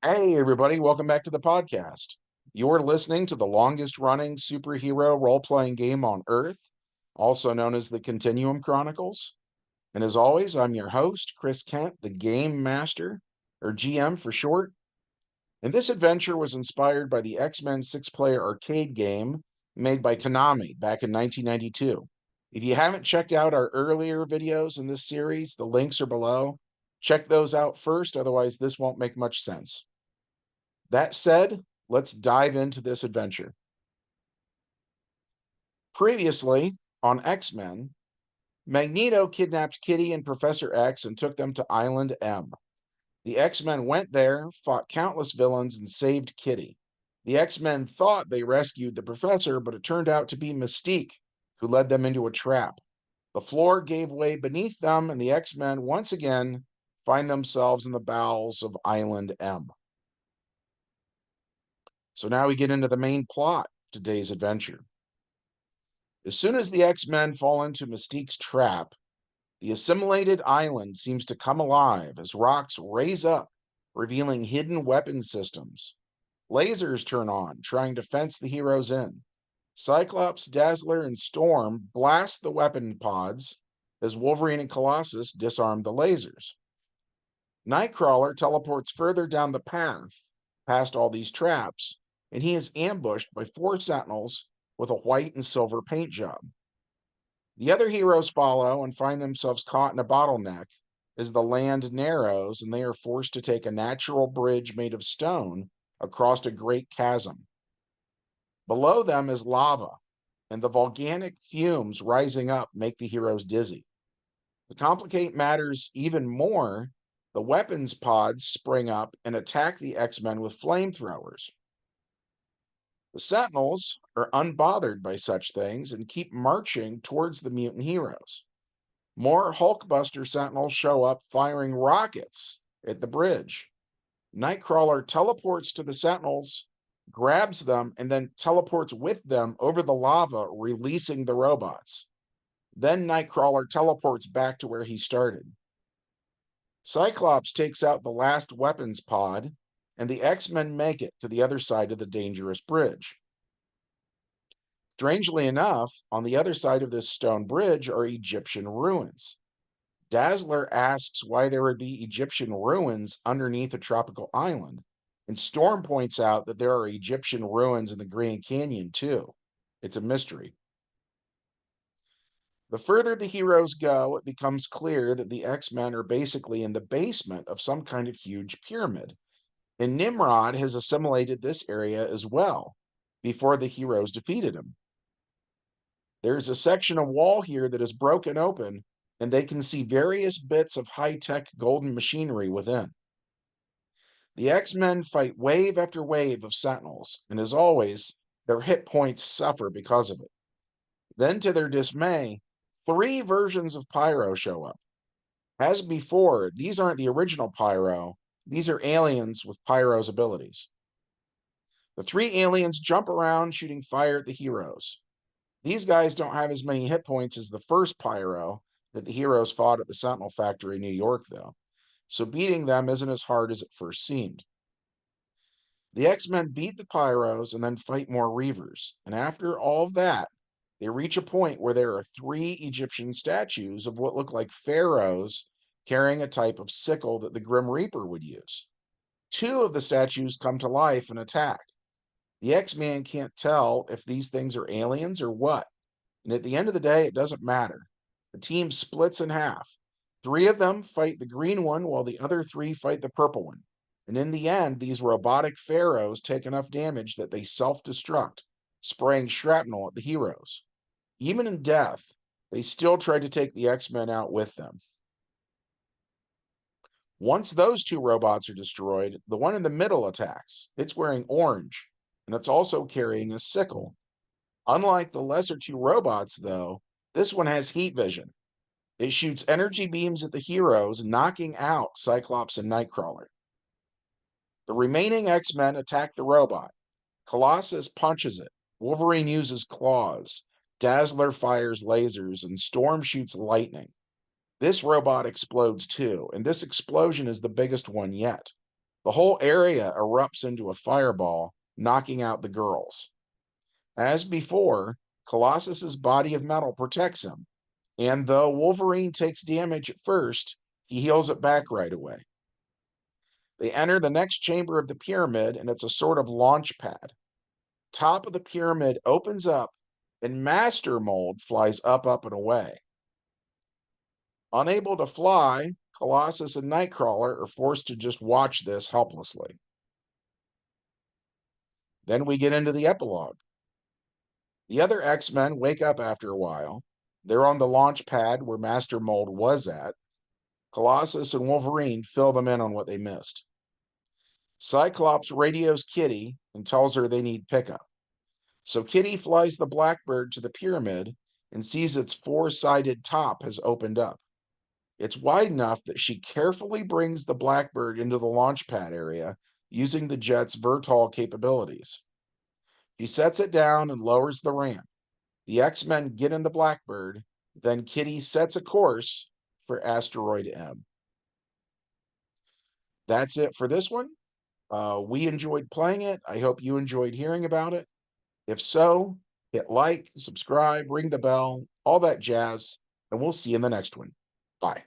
Hey, everybody, welcome back to the podcast. You're listening to the longest running superhero role playing game on Earth, also known as the Continuum Chronicles. And as always, I'm your host, Chris Kent, the Game Master, or GM for short. And this adventure was inspired by the X-Men six-player arcade game made by Konami back in 1992. If you haven't checked out our earlier videos in this series, the links are below. Check those out first, otherwise this won't make much sense. That said, let's dive into this adventure. Previously, on X-Men, Magneto kidnapped Kitty and Professor X and took them to Island M. The X-Men went there, fought countless villains, and saved Kitty. The X-Men thought they rescued the professor, but it turned out to be Mystique, who led them into a trap. The floor gave way beneath them, and the X-Men once again find themselves in the bowels of Island M. So now we get into the main plot of today's adventure. As soon as the X-Men fall into Mystique's trap, the assimilated island seems to come alive as rocks raise up, revealing hidden weapon systems. Lasers turn on, trying to fence the heroes in. Cyclops, Dazzler, and Storm blast the weapon pods as Wolverine and Colossus disarm the lasers. Nightcrawler teleports further down the path, past all these traps, and he is ambushed by 4 Sentinels with a white and silver paint job. The other heroes follow and find themselves caught in a bottleneck as the land narrows and they are forced to take a natural bridge made of stone across a great chasm. Below them is lava, and the volcanic fumes rising up make the heroes dizzy. To complicate matters even more, the weapons pods spring up and attack the X-Men with flamethrowers. The Sentinels are unbothered by such things and keep marching towards the mutant heroes. More Hulkbuster Sentinels show up firing rockets at the bridge. Nightcrawler teleports to the Sentinels, grabs them, and then teleports with them over the lava, releasing the robots. Then Nightcrawler teleports back to where he started. Cyclops takes out the last weapons pod, and the X-Men make it to the other side of the dangerous bridge. Strangely enough, on the other side of this stone bridge are Egyptian ruins. Dazzler asks why there would be Egyptian ruins underneath a tropical island, and Storm points out that there are Egyptian ruins in the Grand Canyon too. It's a mystery. The further the heroes go, it becomes clear that the X-Men are basically in the basement of some kind of huge pyramid. And Nimrod has assimilated this area as well, before the heroes defeated him. There's a section of wall here that is broken open, and they can see various bits of high-tech golden machinery within. The X-Men fight wave after wave of Sentinels, and as always, their hit points suffer because of it. Then, to their dismay, 3 versions of Pyro show up. As before, these aren't the original Pyro, these are aliens with Pyro's abilities. The 3 aliens jump around shooting fire at the heroes. These guys don't have as many hit points as the first Pyro that the heroes fought at the Sentinel factory in New York, though, so beating them isn't as hard as it first seemed. The X-Men beat the Pyros and then fight more Reavers, and after all of that, they reach a point where there are 3 Egyptian statues of what look like pharaohs carrying a type of sickle that the Grim Reaper would use. 2 of the statues come to life and attack. The X-Men can't tell if these things are aliens or what, and at the end of the day, it doesn't matter. The team splits in half. 3 of them fight the green one while the other 3 fight the purple one. And in the end, these robotic pharaohs take enough damage that they self-destruct, spraying shrapnel at the heroes. Even in death, they still try to take the X-Men out with them. Once those 2 robots are destroyed, the one in the middle attacks. It's wearing orange, and it's also carrying a sickle. Unlike the lesser 2 robots, though, this one has heat vision. It shoots energy beams at the heroes, knocking out Cyclops and Nightcrawler. The remaining X-Men attack the robot. Colossus punches it. Wolverine uses claws. Dazzler fires lasers, and Storm shoots lightning. This robot explodes too, and this explosion is the biggest one yet. The whole area erupts into a fireball, knocking out the girls. As before, Colossus's body of metal protects him, and though Wolverine takes damage at first, he heals it back right away. They enter the next chamber of the pyramid, and it's a sort of launch pad. Top of the pyramid opens up, and Master Mold flies up, and away. Unable to fly, Colossus and Nightcrawler are forced to just watch this helplessly. Then we get into the epilogue. The other X-Men wake up after a while. They're on the launch pad where Master Mold was at. Colossus and Wolverine fill them in on what they missed. Cyclops radios Kitty and tells her they need pickup. So Kitty flies the Blackbird to the pyramid and sees its four-sided top has opened up. It's wide enough that she carefully brings the Blackbird into the launch pad area using the jet's VTOL capabilities. She sets it down and lowers the ramp. The X-Men get in the Blackbird, then Kitty sets a course for Asteroid M. That's it for this one. We enjoyed playing it. I hope you enjoyed hearing about it. If so, hit like, subscribe, ring the bell, all that jazz, and we'll see you in the next one. Bye.